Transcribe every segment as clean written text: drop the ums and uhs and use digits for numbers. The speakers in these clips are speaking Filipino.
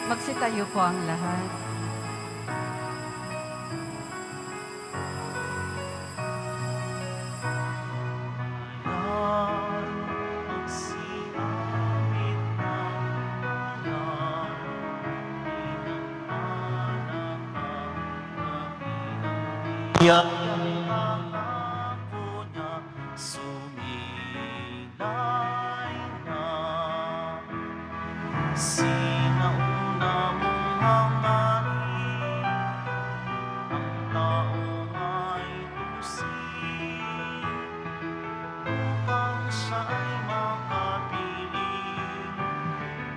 Magsitayo po ang lahat. Yang pangako niya sumilay na. Sinauna mong hangarin, ang taong ay lusin, upang siya'y makapiling,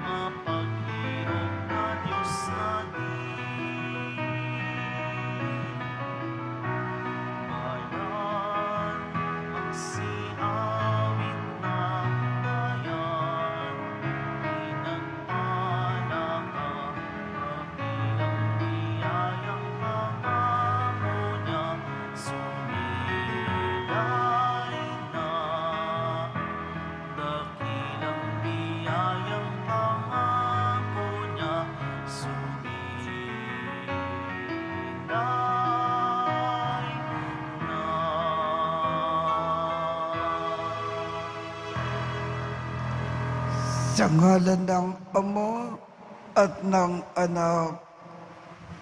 mapaghirap na Diyos natin. Sa ngalan ng Ama at ng Anak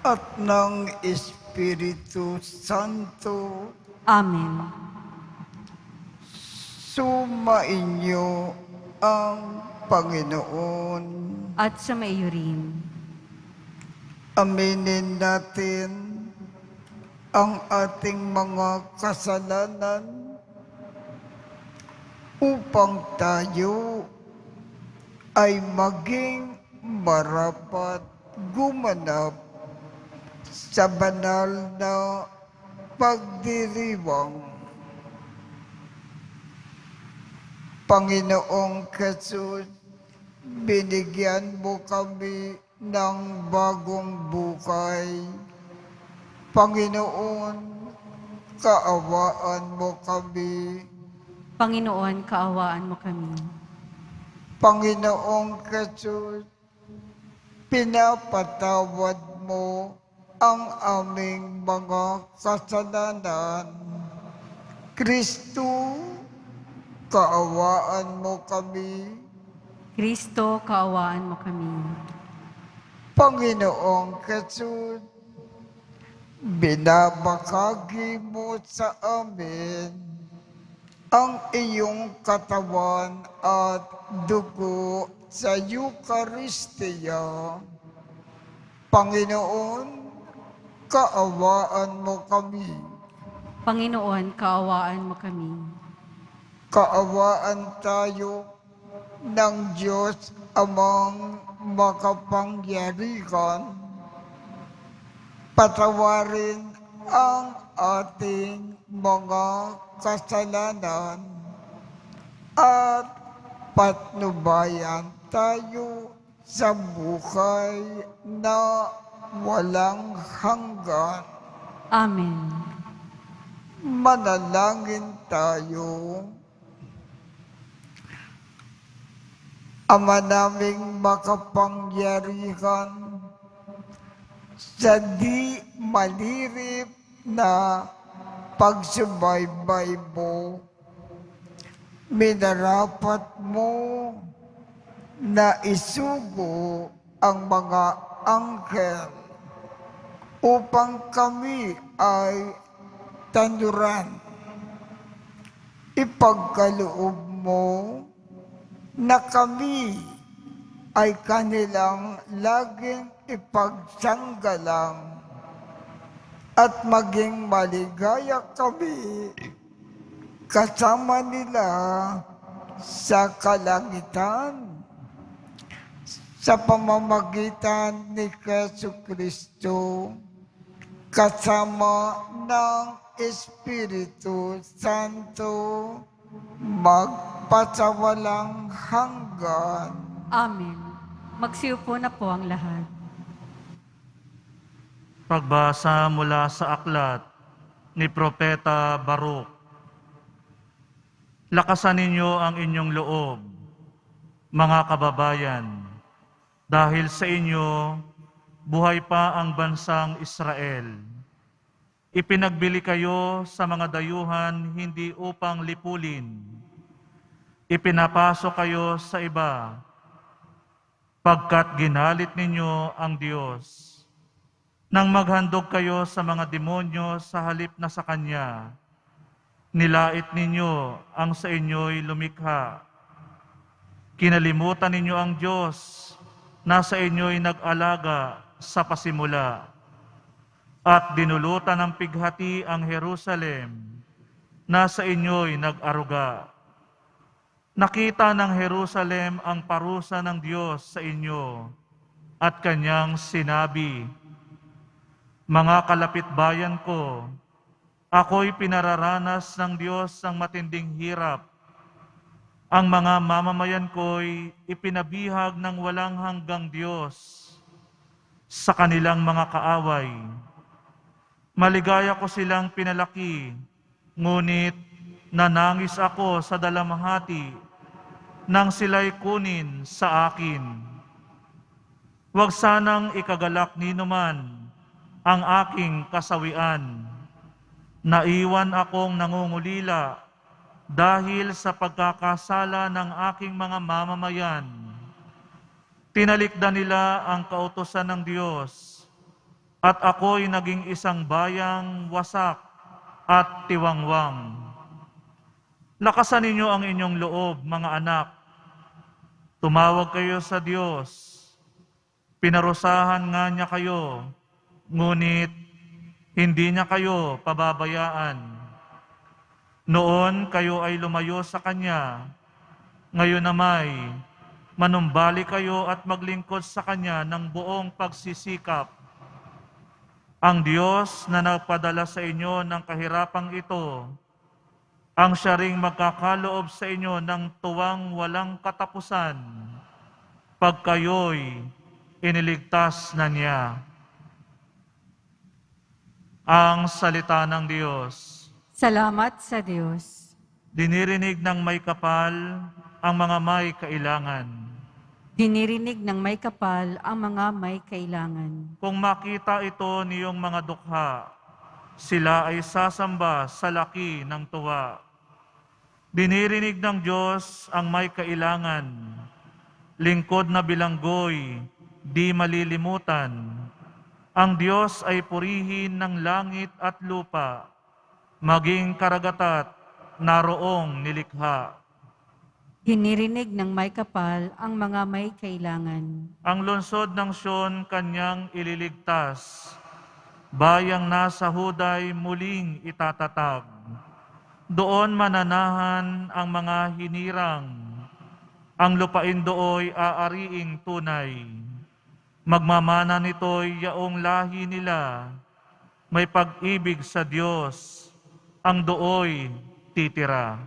at ng Espiritu Santo, Amen. sumainyo ang Panginoon. At sumaiyo rin. Aminin natin ang ating mga kasalanan upang tayo ay maging marapat gumanap sa banal na pagdiriwang. Panginoong Jesus, binigyan mo kami ng bagong buhay. Panginoon, kaawaan mo kami. Panginoon, kaawaan mo kami. Panginoong Jesus, pinapatawad mo ang aming mga kasalanan. Kristo, kaawaan mo kami. Kristo, kaawaan mo kami. Panginoong Jesus, binabahagi mo sa amin ang iyong katawan at dugo sa Eucharistia. Panginoon, kaawaan mo kami. Panginoon, kaawaan mo kami. Kaawaan tayo ng Diyos Amang makapangyarihan. Patawarin ang ating mga kasalanan at patnubayan tayo sa buhay na walang hanggan. Amen. Manalangin tayo. Ama naming makapangyarihan, sa di malirip na pagsubaybay mo, minarapat mo na isugo ang mga anghel upang kami ay tanuran. Ipagkaloob mo na kami ay kanilang laging ipagsanggalang at maging maligaya kami kasama nila sa kalangitan sa pamamagitan ni Jesucristo kasama ng Espiritu Santo magpasawalang hanggan. Amen. Magsiupo na po ang lahat. Pagbasa mula sa aklat ni Propeta Baruch. Lakasan ninyo ang inyong loob, mga kababayan. Dahil sa inyo, buhay pa ang bansang Israel. Ipinagbili kayo sa mga dayuhan hindi upang lipulin. Ipinapasok kayo sa iba, pagkat ginalit ninyo ang Diyos. Nang maghandog kayo sa mga demonyo sa halip na sa Kanya, nilait ninyo ang sa inyo'y lumikha. Kinalimutan ninyo ang Diyos na sa inyo'y nag-alaga sa pasimula, at dinulutan ng pighati ang Jerusalem na sa inyo'y nag-aruga. Nakita ng Jerusalem ang parusa ng Diyos sa inyo at Kanyang sinabi, mga kalapitbayan ko, ako'y pinararanas ng Diyos ng matinding hirap. Ang mga mamamayan ko'y ipinabihag ng walang hanggang Diyos sa kanilang mga kaaway. Maligaya ko silang pinalaki, ngunit nanangis ako sa dalamhati nang sila'y kunin sa akin. Huwag sanang ikagalak ninuman ang aking kasawian. Naiwan akong nangungulila dahil sa pagkakasala ng aking mga mamamayan. Tinalikdan nila ang kautusan ng Diyos, at ako'y naging isang bayang wasak at tiwangwang. Lakasan ninyo ang inyong loob, mga anak. Tumawag kayo sa Diyos. Pinarusahan nga niya kayo, ngunit hindi niya kayo pababayaan. Noon kayo ay lumayo sa Kanya, ngayon namay manumbalik kayo at maglingkod sa Kanya ng buong pagsisikap. Ang Diyos na nagpadala sa inyo ng kahirapang ito, ang siya ring magkakaloob sa inyo ng tuwang walang katapusan, pag kayo'y iniligtas na niya. Ang salita ng Diyos. Salamat sa Diyos. Dinirinig ng may kapal ang mga may kailangan. Dinirinig ng may kapal ang mga may kailangan. Kung makita ito niyong mga dukha, sila ay sasamba sa laki ng tuwa. Dinirinig ng Diyos ang may kailangan. Lingkod na bilanggoy, di malilimutan. Ang Diyos ay purihin ng langit at lupa, maging karagatat naroong nilikha. Dinirinig ng may kapal ang mga may kailangan. Ang lungsod ng Sion Kanyang ililigtas, bayang nasa Huday muling itatatag. Doon mananahan ang mga hinirang, ang lupain dooy aariing tunay. Magmamana nito'y yaong lahi nila, may pag-ibig sa Diyos, ang dooy titira.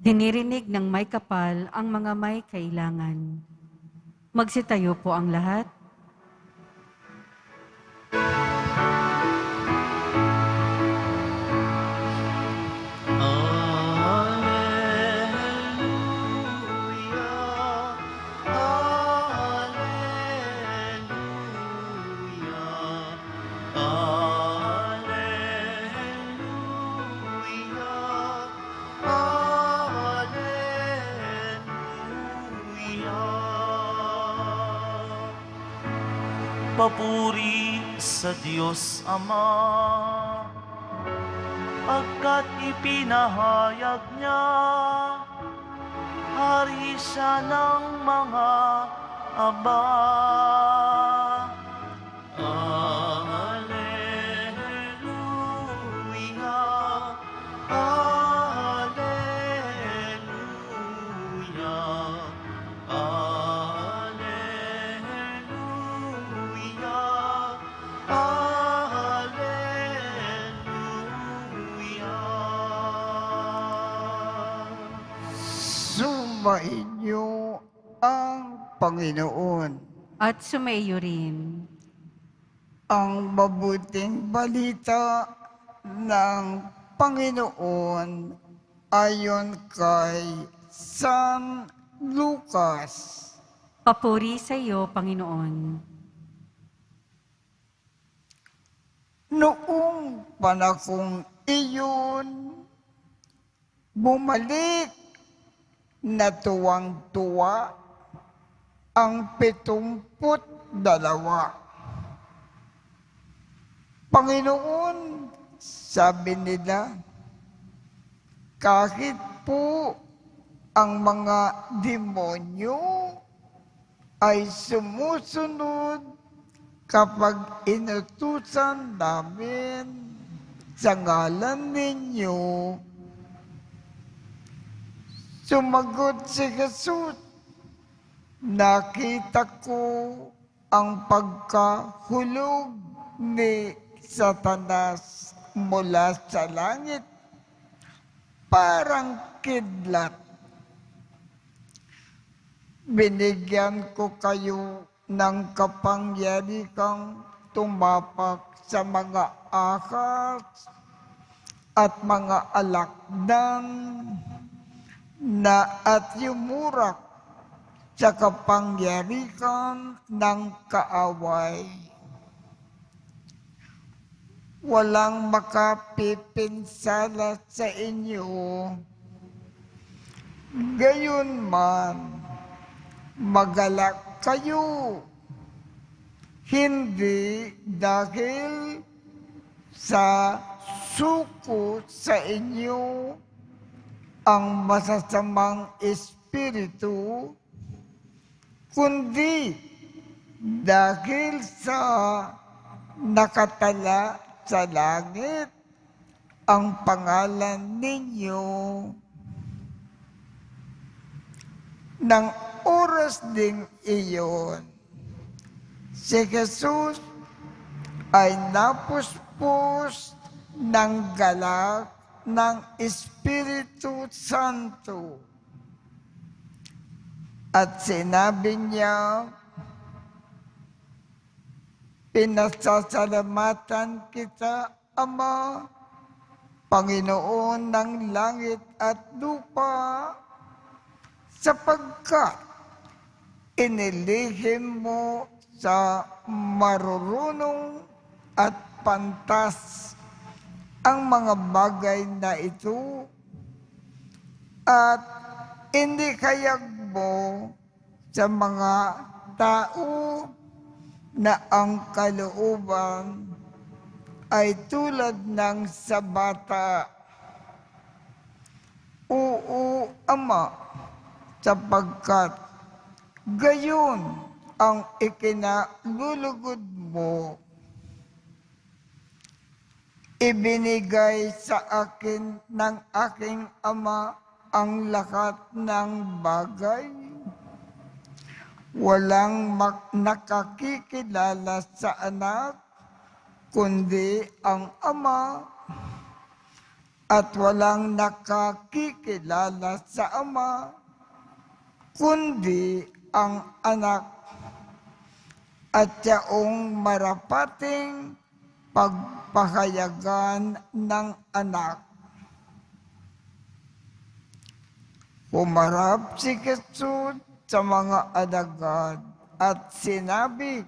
Dinirinig ng may kapal ang mga may kailangan. Magsitayo po ang lahat. Papuri sa Diyos Ama, pagkat ipinahayag niya, hari siya ng mga aba. Alleluia, alleluia, alleluia, alleluia. Sumainyo ang Panginoon. At sumaiyo rin. Ang mabuting balita ng Panginoon ayon kay San Lucas. Papuri sa iyo, Panginoon. Noong panahong iyon, bumalik na tuwang-tuwa ang 72. Panginoon, sabi nila, kahit po ang mga demonyo ay sumusunod kapag inutusan namin sa ngalan ninyo. Sumagot si Jesus, nakita ko ang pagkahulog ni Satanas mula sa langit, parang kidlat. Binigyan ko kayo ng kapangyarihang tumapak sa mga ahas at mga alakdan at yumurak sa kapangyarihan ng kaaway. Walang makapipinsala sa inyo. Gayunman, magalak kayo, hindi dahil sa suko sa inyo ang masasamang espiritu, kundi dahil sa nakatala sa langit ang pangalan ninyo. Nang oras ding iyon, si Jesus ay napuspos ng galak ng Espiritu Santo. At sinabi niya, pinasasalamatan kita, Ama, Panginoon ng langit at lupa, sapagkat inilihim mo sa marurunong at pantas ang mga bagay na ito at inikayag mo sa mga tao na ang kalooban ay tulad ng sa bata. Oo, Ama, sapagkat gayon ang ikinalulugod mo. Ibinigay sa akin ng aking Ama ang lahat ng bagay. Walang nakakikilala sa anak, kundi ang Ama, at walang nakakikilala sa Ama, kundi ang anak, at yaong marapating pagpahayagan ng anak. Humarap si Jesus sa mga alagad at sinabi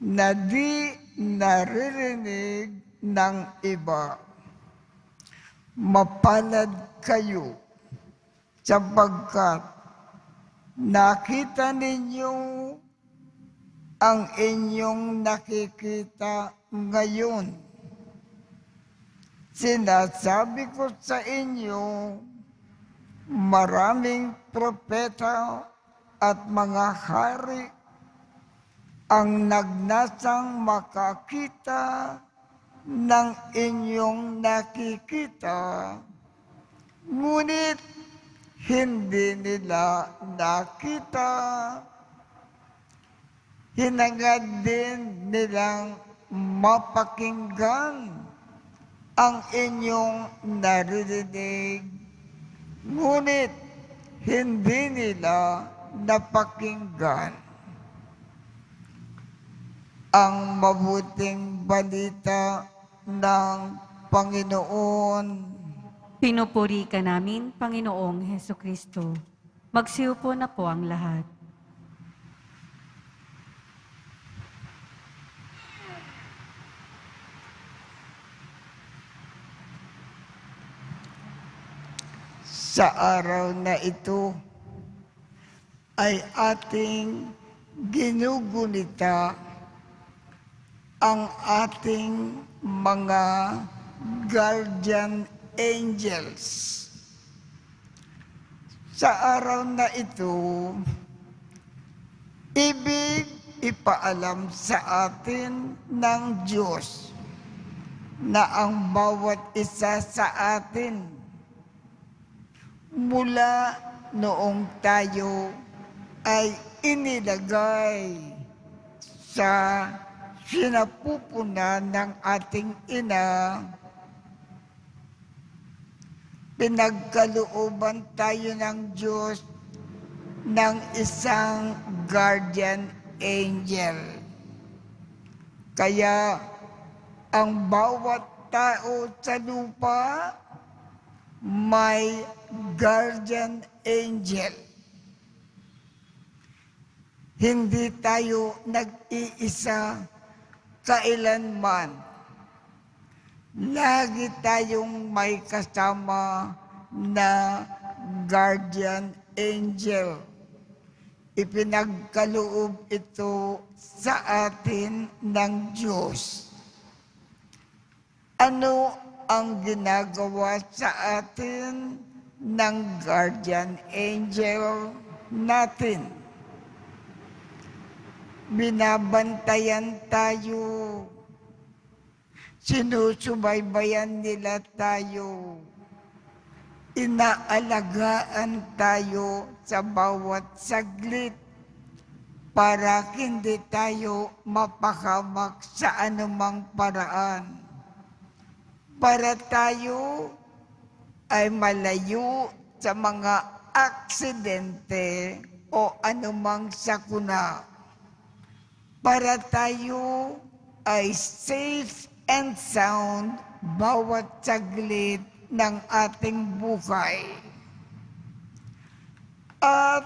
na di naririnig ng iba, mapalad kayo sapagkat nakita ninyo ang inyong nakikita ngayon. Sinasabi ko sa inyo, maraming propeta at mga hari ang nagnasang makakita ng inyong nakikita, ngunit hindi nila nakita. Hinangad din nilang mapakinggan ang inyong naririnig, ngunit hindi nila napakinggan. Ang mabuting balita ng Panginoon. Pinupuri ka namin, Panginoong Hesukristo. Magsiupo na po ang lahat. Sa araw na ito ay ating ginugunita ang ating mga guardian angels. Sa araw na ito, ibig ipaalam sa atin ng Diyos na ang bawat isa sa atin mula noong tayo ay inilagay sa sinapupunan ng ating ina, pinagkalooban tayo ng Diyos ng isang guardian angel. Kaya ang bawat tao sa lupa may guardian angel. Hindi tayo nag-iisa kailanman. Lagi tayong may kasama na guardian angel. Ipinagkaloob ito sa atin ng Diyos. Ano ang ginagawa sa atin ng guardian angel natin? Binabantayan tayo. Sinusubaybayan nila tayo. Inaalagaan tayo sa bawat saglit para hindi tayo mapahamak sa anumang paraan. Para tayo ay malayo sa mga aksidente o anumang sakuna. Para tayo ay safe and sound bawat saglit ng ating buhay. At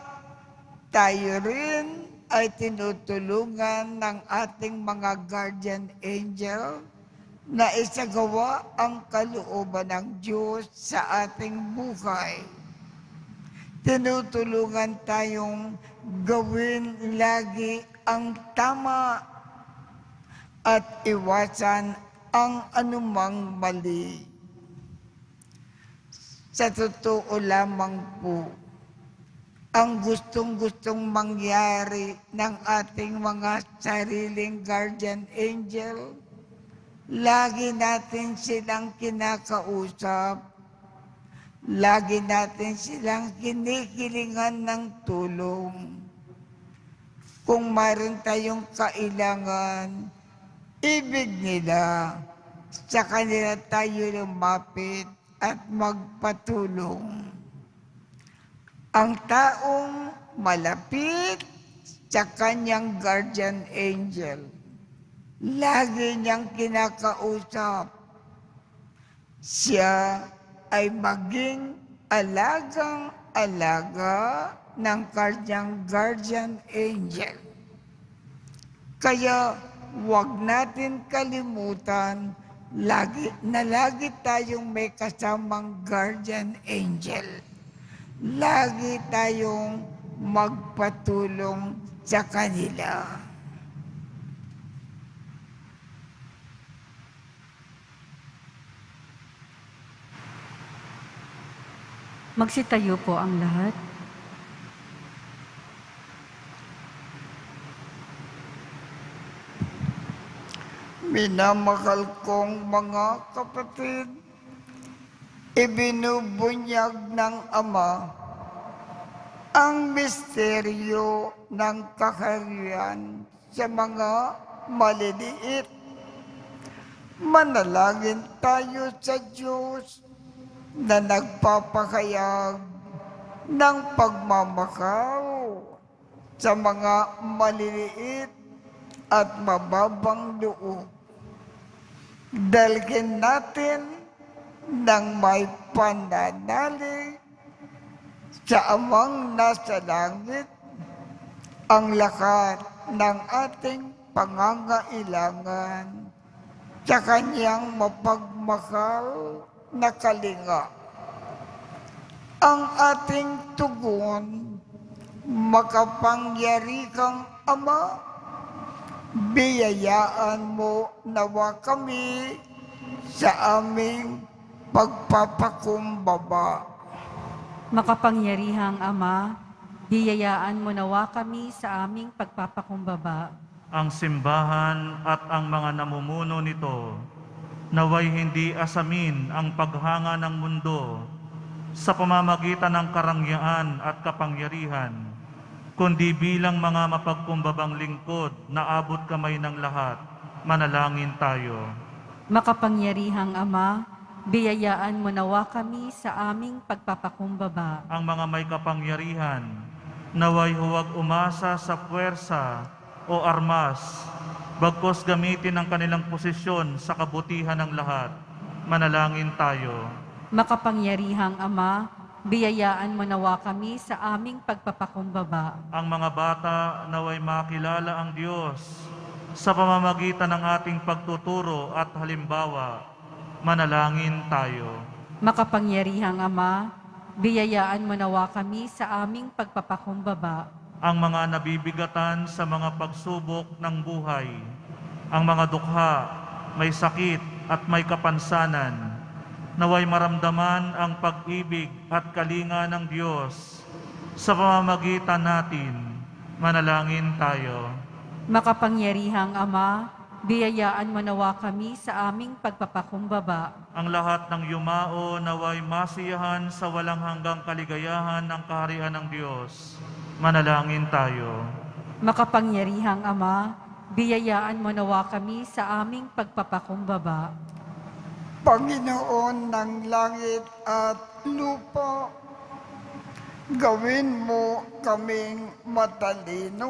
tayo rin ay tinutulungan ng ating mga guardian angel na isagawa ang kalooban ng Diyos sa ating buhay. Tinutulungan tayong gawin lagi ang tama at iwasan ang anumang mali. Sa totoo lamang po, ang gustong-gustong mangyari ng ating mga sariling guardian angel, lagi natin silang kinakausap, lagi natin silang kinikilingan ng tulong. Kung mayroon tayong kailangan, ibig nila, sa kanila tayo lumapit at magpatulong. Ang taong malapit sa kanyang guardian angel, lagi niyang kinakausap. Siya ay maging alagang-alaga ng kanyang guardian angel. Kaya huwag natin kalimutan lagi tayong may kasamang guardian angel. Lagi tayong magpatulong sa kanila. Magsitayo po ang lahat. Minamahal kong mga kapatid, ibinubunyag ng Ama ang misteryo ng kaharian sa mga maliliit. Manalangin tayo sa Diyos na nagpapahayag ng pagmamakaw sa mga maliliit at mababang loob. Dalhin natin ng may pananalig sa Amang nasa langit ang lahat ng ating pangangailangan sa kanyang mapagmahal na kalinga. ang ating tugon, makapangyari kang Ama. Biyayaan mo nawa kami sa aming pagpapakumbaba. Makapangyarihang Ama, biyayaan mo nawa kami sa aming pagpapakumbaba. Ang simbahan at ang mga namumuno nito, naway hindi asamin ang paghanga ng mundo sa pamamagitan ng karangyaan at kapangyarihan, kundi bilang mga mapagkumbabang lingkod na abot kamay ng lahat. Manalangin tayo. Makapangyarihang Ama, biyayaan mo nawa kami sa aming pagpapakumbaba. Ang mga may kapangyarihan, naway huwag umasa sa puwersa o armas, bagkus gamitin ang kanilang posisyon sa kabutihan ng lahat. Manalangin tayo. Makapangyarihang Ama, biyayaan mo nawa kami sa aming pagpapakumbaba. Ang mga bata naway makilala ang Diyos sa pamamagitan ng ating pagtuturo at halimbawa. Manalangin tayo. Makapangyarihang Ama, biyayaan mo nawa kami sa aming pagpapakumbaba. Ang mga nabibigatan sa mga pagsubok ng buhay, ang mga dukha, may sakit at may kapansanan, naway maramdaman ang pag-ibig at kalinga ng Diyos sa pamamagitan natin. Manalangin tayo. Makapangyarihang Ama, biyayaan mo nawa kami sa aming pagpapakumbaba. Ang lahat ng yumao naway masiyahan sa walang hanggang kaligayahan ng kaharian ng Diyos. Manalangin tayo. Makapangyarihang Ama, biyayaan mo nawa kami sa aming pagpapakumbaba. Panginoon ng langit at lupa, gawin mo kaming matalino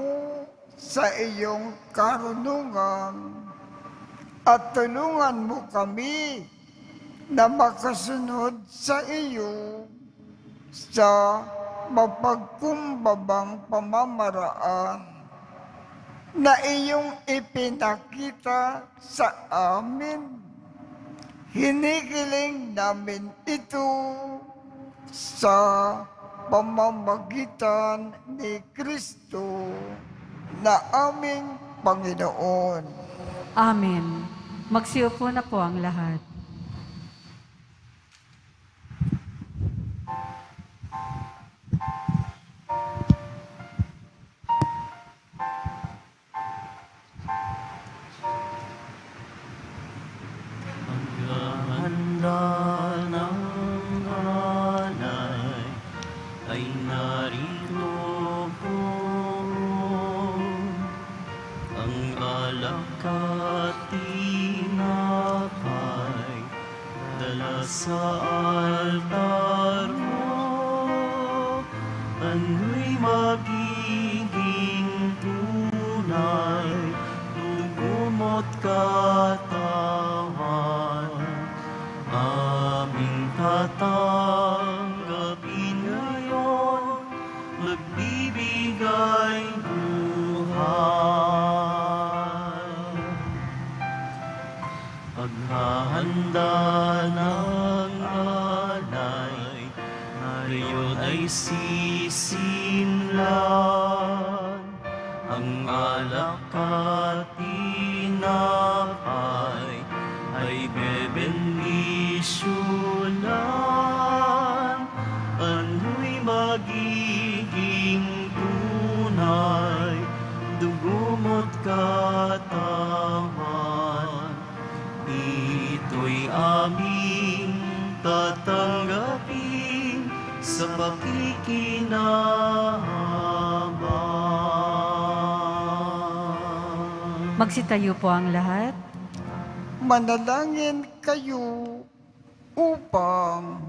sa iyong karunungan at tulungan mo kami na makasunod sa iyo sa mapagkumbabang pamamaraan na iyong ipinakita sa amin. Hinikiling namin ito sa pamamagitan ni Kristo na aming Panginoon. Amen. Magsiupo na po ang lahat. Handa ng alay ay narito po. Ang alak at tinapay dala sa altar mo. Ano'y magiging tunay, dugo mo't katawan. Aming tatanggapin ngayon, magbibigay buhay. Paghahanda ng alay, ngayon ay sisinlan. Ang alak at tinapay ay bebendisyonan. Ano'y magiging tunay, dugo mo't katawan. Ito'y aming tatanggapin sa pakikinabang. Magsitayo po ang lahat. Manalangin kayo upang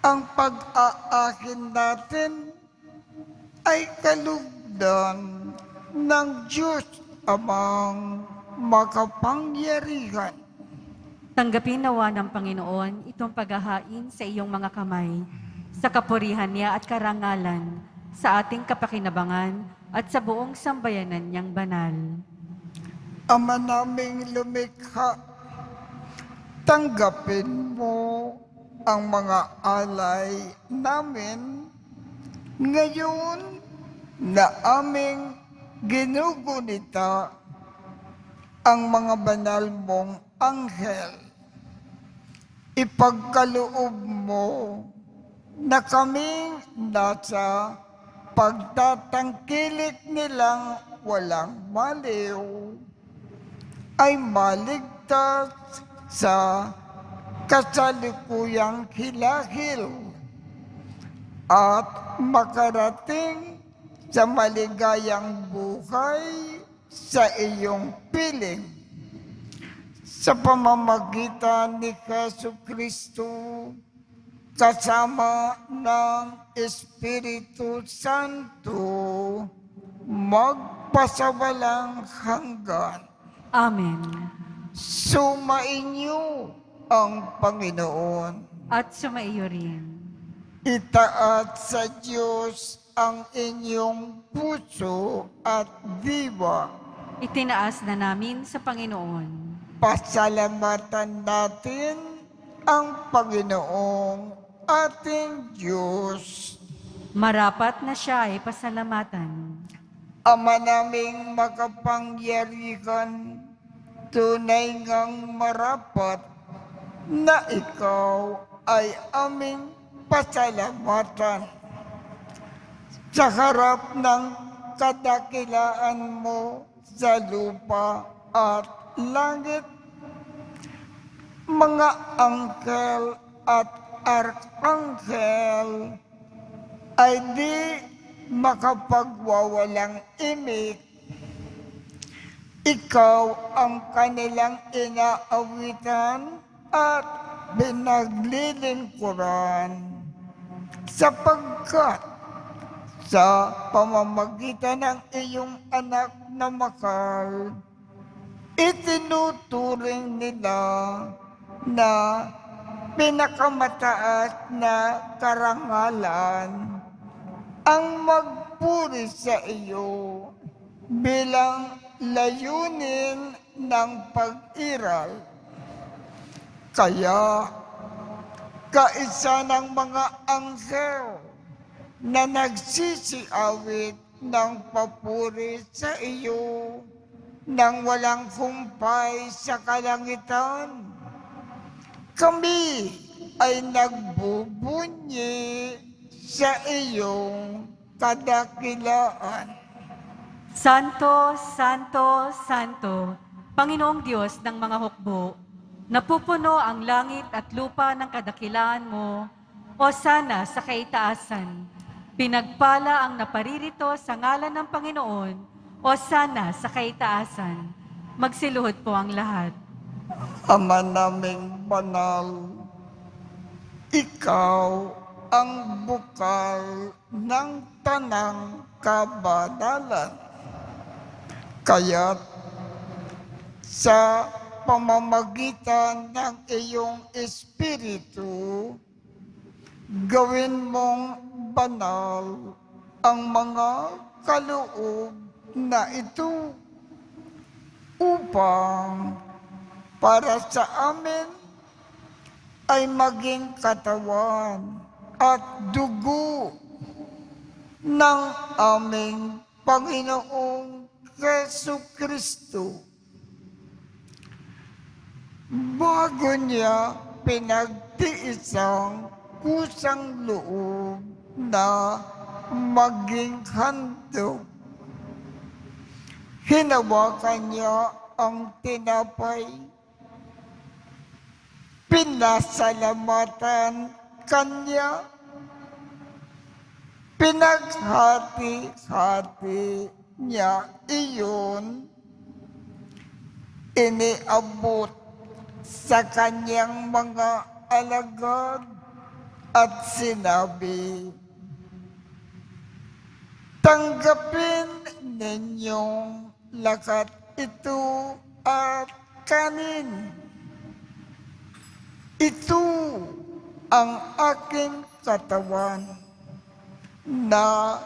ang pag-aakin natin ay kalugdan ng Diyos Amang makapangyarihan. Tanggapin nawa ng Panginoon itong paghahain sa iyong mga kamay, sa kapurihan niya at karangalan, sa ating kapakinabangan at sa buong sambayanan niyang banal. Ama naming lumikha, tanggapin mo ang mga alay namin ngayon na aming ginugunita ang mga banal mong anghel. Ipagkaloob mo na kaming nasa pagtatangkilik nilang walang maliw ay maligtas sa kasalukuyang hilahil at makarating sa maligayang buhay sa iyong piling. Sa pamamagitan ni Jesucristo, kasama ng Espiritu Santo, magpasawalang hanggan. Amen. Sumainyo ang Panginoon. At sumaiyo rin. Itaat sa Diyos ang inyong puso at diwa. Itinaas na namin sa Panginoon. Pasalamatan natin ang Panginoong ating Diyos. Marapat na siya ay pasalamatan. Ama naming makapangyarihan, tunay ngang marapat na ikaw ay aming pasalamatan. Sa harap ng kadakilaan mo sa lupa at langit, mga angkel at arkanghel ay di makapagwawalang imik. Ikaw ang kanilang inaawitan at binaglilingkuran, sapagkat sa pamamagitan ng iyong anak na makal, itinuturing nila na pinakamataas na karangalan ang magpuri sa iyo bilang layunin ng pag-iral. Kaya, kaisa ng mga anghel na nagsisiawit ng papuri sa iyo nang walang humpay sa kalangitan, kami ay nagbubunyi sa iyong kadakilaan. Santo, Santo, Santo, Panginoong Diyos ng mga hukbo, napupuno ang langit at lupa ng kadakilaan mo, o sana sa kaitaasan. Pinagpala ang naparirito sa ngalan ng Panginoon, o sana sa kaitaasan. Magsiluhod po ang lahat. Ama naming banal, ikaw ang bukal ng tanang kabanalan. Kaya't sa pamamagitan ng iyong Espiritu, gawin mong banal ang mga kaloob na ito upang para sa amin ay maging katawan at dugo ng aming Panginoong Jesucristo. Bago niya pinagtiisang kusang loob na maging handog, hinawakan niya ang tinapay, pinasalamatan kanya, pinaghati-hati niya iyon, iniabot sa kanyang mga alagad at sinabi, tanggapin ninyong lakat ito at kanin. Ito ang aking katawan na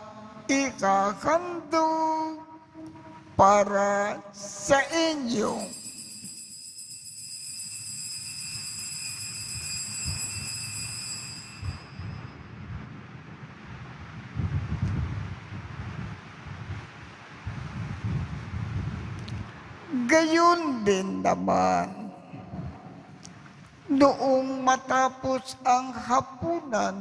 ikahandog para sa inyo. Gayon din naman, noong matapos ang hapunan,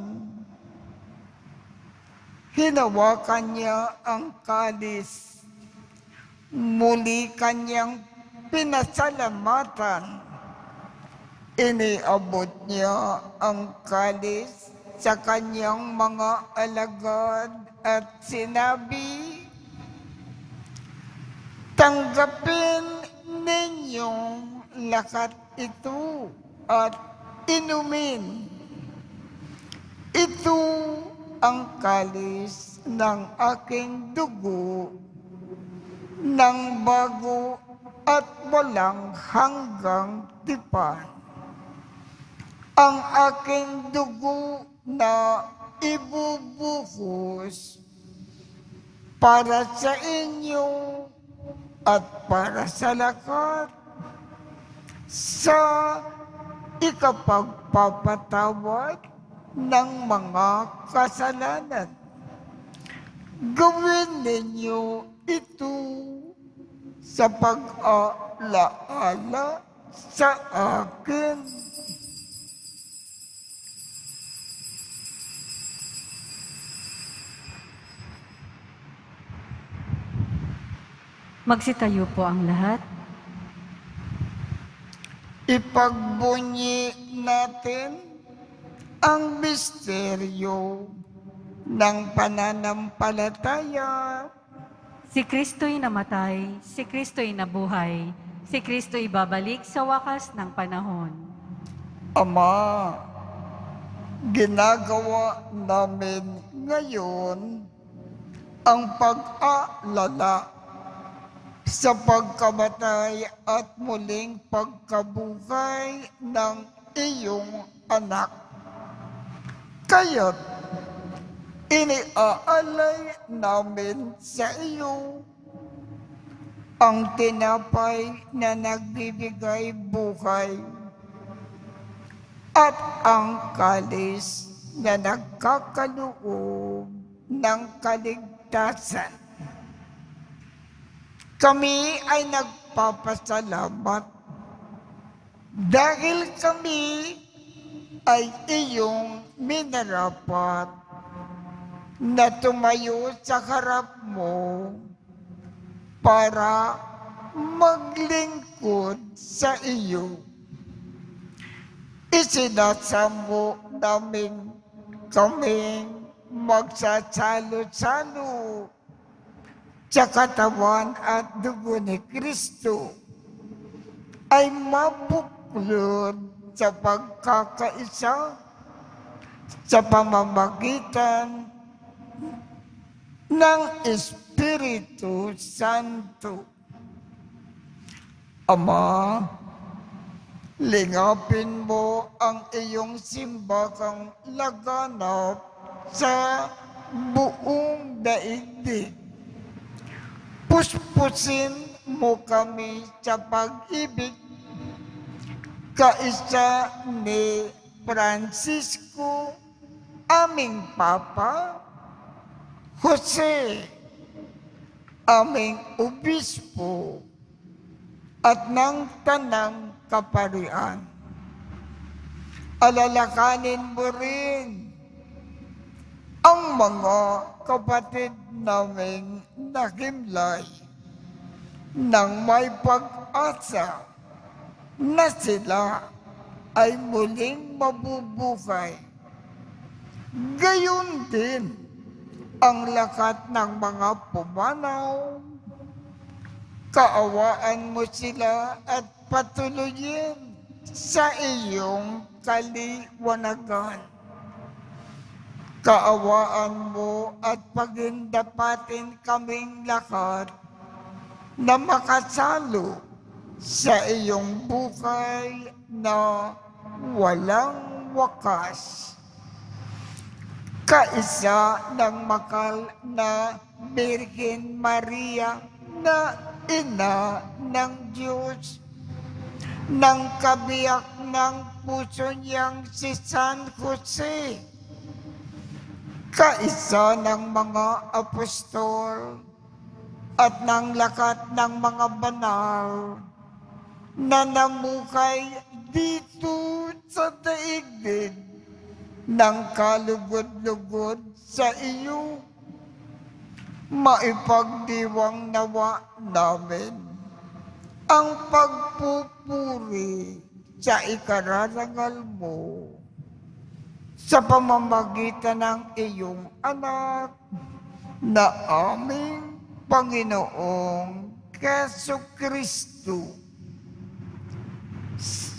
hinawakan niya ang kalis, muli kanyang pinasalamatan. Iniabot niya ang kalis sa kanyang mga alagad at sinabi, "Tanggapin ninyong lahat ito at inumin. Ito ang kalis ng aking dugo ng bago at walang hanggang tipan. Ang aking dugo na ibubuhos para sa inyo at para sa lahat sa ikapagpapatawad ng mga kasalanan. Gawin ninyo ito sa pag-alaala sa akin." Magsitayo po ang lahat. Ipagbunyi natin ang misteryo ng pananampalataya. Si Kristo'y namatay, si Kristo'y nabuhay, si Kristo'y babalik sa wakas ng panahon. Ama, ginagawa namin ngayon ang pag-aalala sa pagkamatay at muling pagkabuhay ng iyong anak. Kaya't iniaalay namin sa iyo ang tinapay na nagbibigay buhay at ang kalis na nagkakaloob ng kaligtasan. Kami ay nagpapasalamat dahil kami ay iyong minarapat na tumayo sa harap mo para maglingkod sa iyo. Isinasamo namin kaming magsasalo-salo sa katawan at dugo ni Kristo ay mabuklod sa pagkakaisa sa pamamagitan ng Espiritu Santo. Ama, lingapin mo ang iyong simbahang laganap sa buong daigdig. Puspusin mo kami sa pag-ibig kaisa ni Francisco, aming Papa, Jose, aming Obispo, at ng Tanang Kaparian. Alalakanin mo rin ang mga kapatid naming nahimlay nang may pag-asa na sila ay muling mabubuhay. Gayon din ang lahat ng mga pumanaw. Kaawaan mo sila at patuloyin sa iyong kaliwanagan. Kaawaan mo at pagindapatin kaming lahat na makasalo sa iyong buhay na walang wakas. Kaisa ng makal na Birhen Maria na Ina ng Diyos, ng kabiyak ng puso niyang si San Jose, kaisa ng mga apostol at ng lakat ng mga banal na namukay dito sa daigdig ng kalugod-lugod sa iyo, maipagdiwang nawa namin ang pagpupuri sa ikararangal mo sa pamamagitan ng iyong anak na aming Panginoong Jesucristo.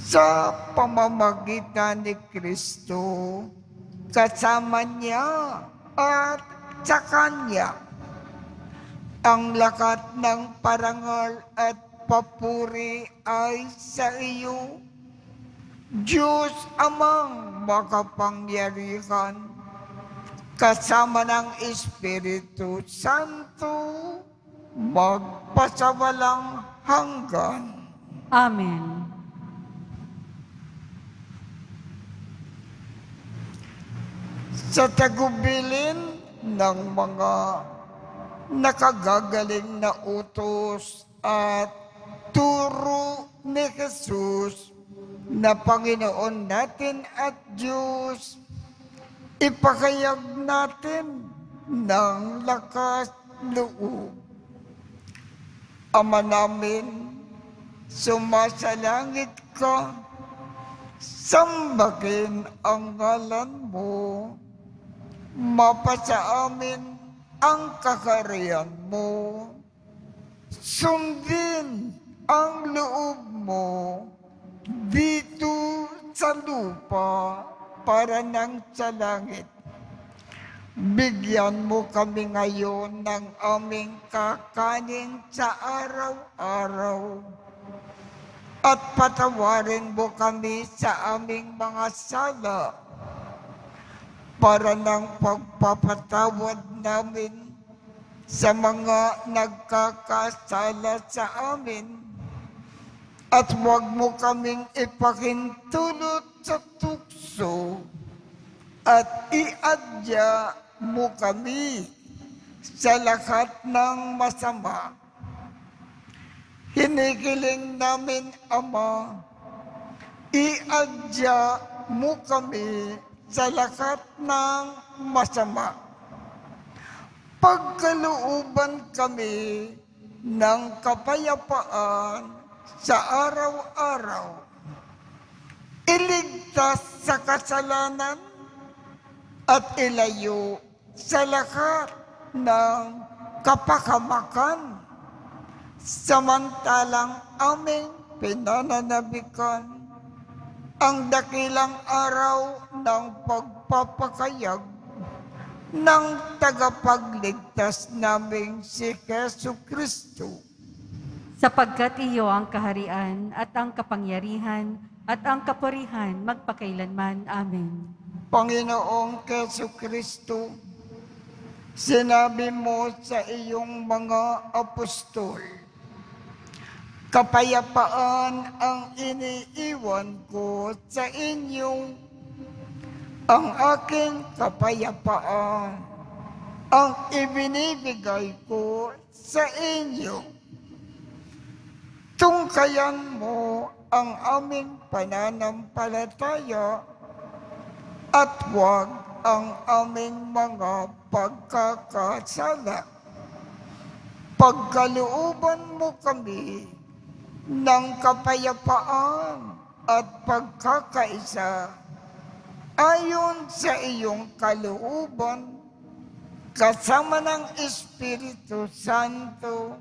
Sa pamamagitan ni Kristo, kasama niya at sa Kanya, ang lakat ng parangal at papuri ay sa iyo, Diyos Amang makapangyarihan, kasama ng Espiritu Santo, magpasawalang hanggan. Amen. Sa tagubilin ng mga nakagagaling na utos at turo ni Jesus na Panginoon natin at Diyos, ipakayag natin ng lakas loob. Ama namin, sumasalangit ka, sambahin ang ngalan mo, mapasa amin ang kakariyan mo, sundin ang loob mo dito sa lupa para nang sa langit. Bigyan mo kami ngayon ng aming kakanin sa araw-araw at patawarin mo kami sa aming mga sala para ng pagpapatawad namin sa mga nagkakasala sa amin. At huwag mo kaming ipakintulot sa tukso at iadya mo kami sa lahat ng masama. Hinihiling namin, Ama, iadya mo kami sa lahat ng masama. Pagkalooban kami ng kapayapaan sa araw-araw. Iligtas sa kasalanan at ilayo sa lahat ng kapakamakan. Samantalang aming pinananabikan ang dakilang araw ng pagpapakayag ng tagapagligtas naming si Jesucristo. Sapagkat iyo ang kaharian at ang kapangyarihan at ang kapurihan magpakailanman. Amen. Panginoong Jesucristo, sinabi mo sa iyong mga apostol, kapayapaan ang iniiwan ko sa inyo, ang aking kapayapaan ang ibinibigay ko sa inyo. Tungkayan mo ang aming pananampalataya at huwag ang aming mga pagkakasala. Pagkalooban mo kami ng kapayapaan at pagkakaisa ayon sa iyong kalooban, kasama ng Espiritu Santo,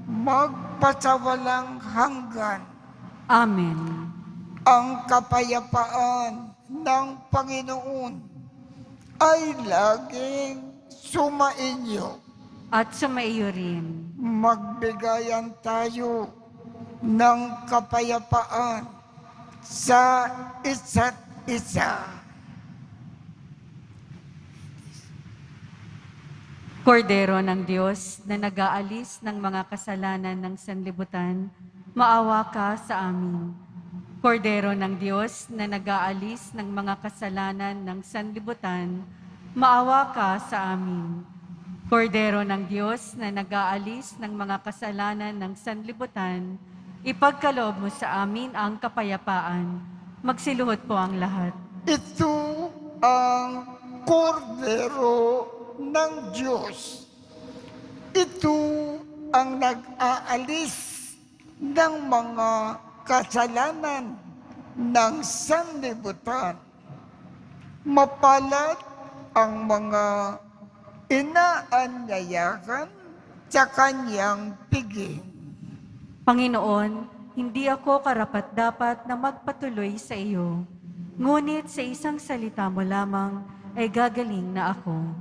magpasawalang hanggan. Amen. Ang kapayapaan ng Panginoon ay laging sumainyo. At sumaiyo rin. Magbigayan tayo ng kapayapaan sa isa't isa. Kordero ng Diyos na nag-aalis ng mga kasalanan ng sanlibutan, maawa ka sa amin. Kordero ng Diyos na nag-aalis ng mga kasalanan ng sanlibutan, maawa ka sa amin. Kordero ng Diyos na nag-aalis ng mga kasalanan ng sanlibutan, ipagkaloob mo sa amin ang kapayapaan. Magsiluhod po ang lahat. Ito ang kordero ng Diyos. Ito ang nag-aalis ng mga kasalanan ng sanlibutan. Mapalad ang mga inaanyayahan sa kanyang piging. Panginoon, hindi ako karapat-dapat na magpatuloy sa iyo. Ngunit sa isang salita mo lamang ay gagaling na ako.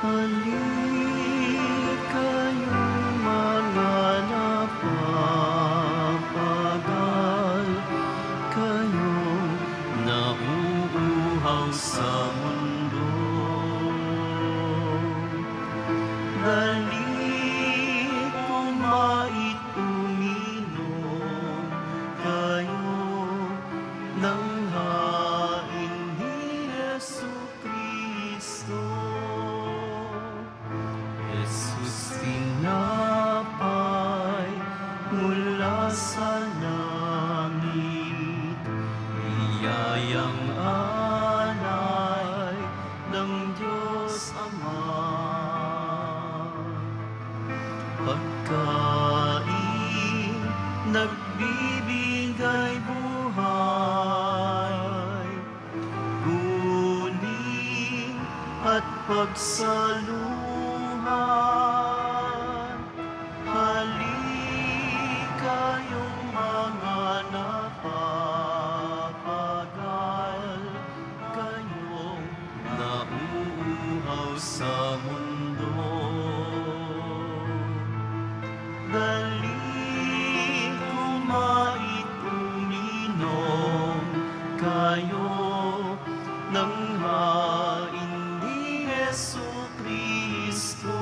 Halikayong mga napapagal, kayong nauuhaw sa mundo. Dali kumait uminom, kayo ng hain ni Jesucristo. Jesus tinapay mula sa langit, iyayang alay ng Diyos Ama. Pagkain, nagbibigay buhay, guling at pagsaluhan. Halikayong mga napapagal, kayong nauuhaw sa mundo. Dali kumait uminom, kayo ng hain ni Jesucristo.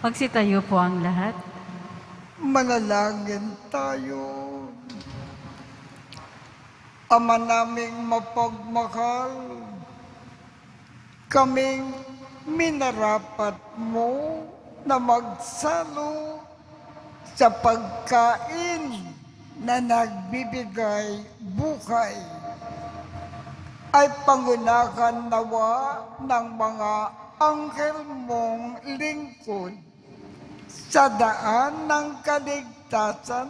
Magsitayo po ang lahat. Manalangin tayo. Ama naming mapagmahal, kaming minarapat mo na magsalo sa pagkain na nagbibigay buhay, ay pangunahan nawa ng mga anghel mong lingkod sa daan ng kaligtasan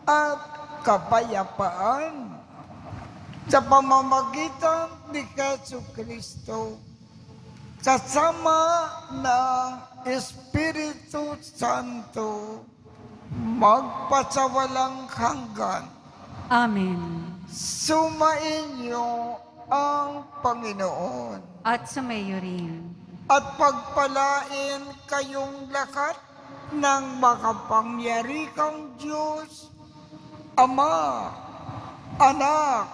at kapayapaan sa pamamagitan ni Jesucristo kasama ng Espiritu Santo magpasawalang hanggan. Amen. Sumainyo ang Panginoon At sumayo rin. at pagpalain kayong lahat ng makapangyarihang Diyos, Ama, Anak,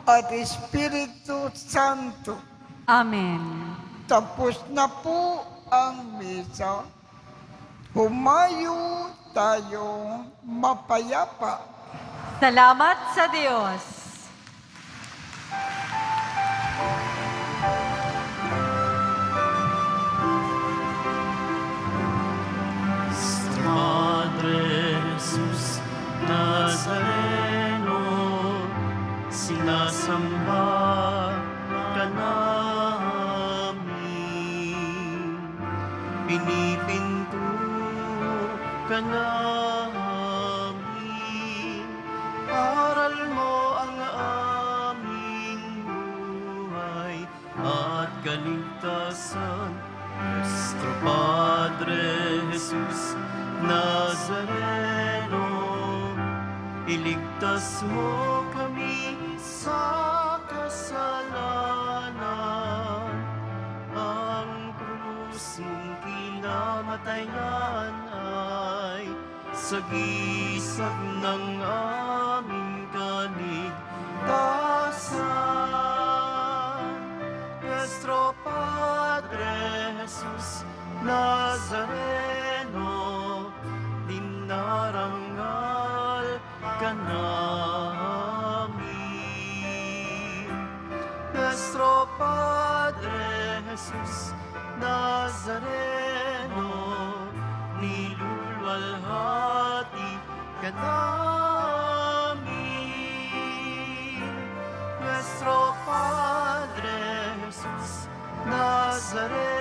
at Espiritu Santo. Amen. Tapos na po ang misa. Humayo tayong mapayapa. Salamat sa Diyos. Padre Jesus Nazareno, sinasamba ka namin, pinipinto ka namin, aral mo ang aming buhay at kaligtasan. Nuestro Padre Jesus Nazareno, iligtas mo kami sa kasalanan. Ang krus mong kinamatayan ay sagisag ng aming kaligtasan. Nuestro Padre Jesus Nazareno, dinarangal ka namin. Nuestro Padre Jesus Nazareno, nilulwalhati ka namin. Nuestro Padre Jesus Nazareno,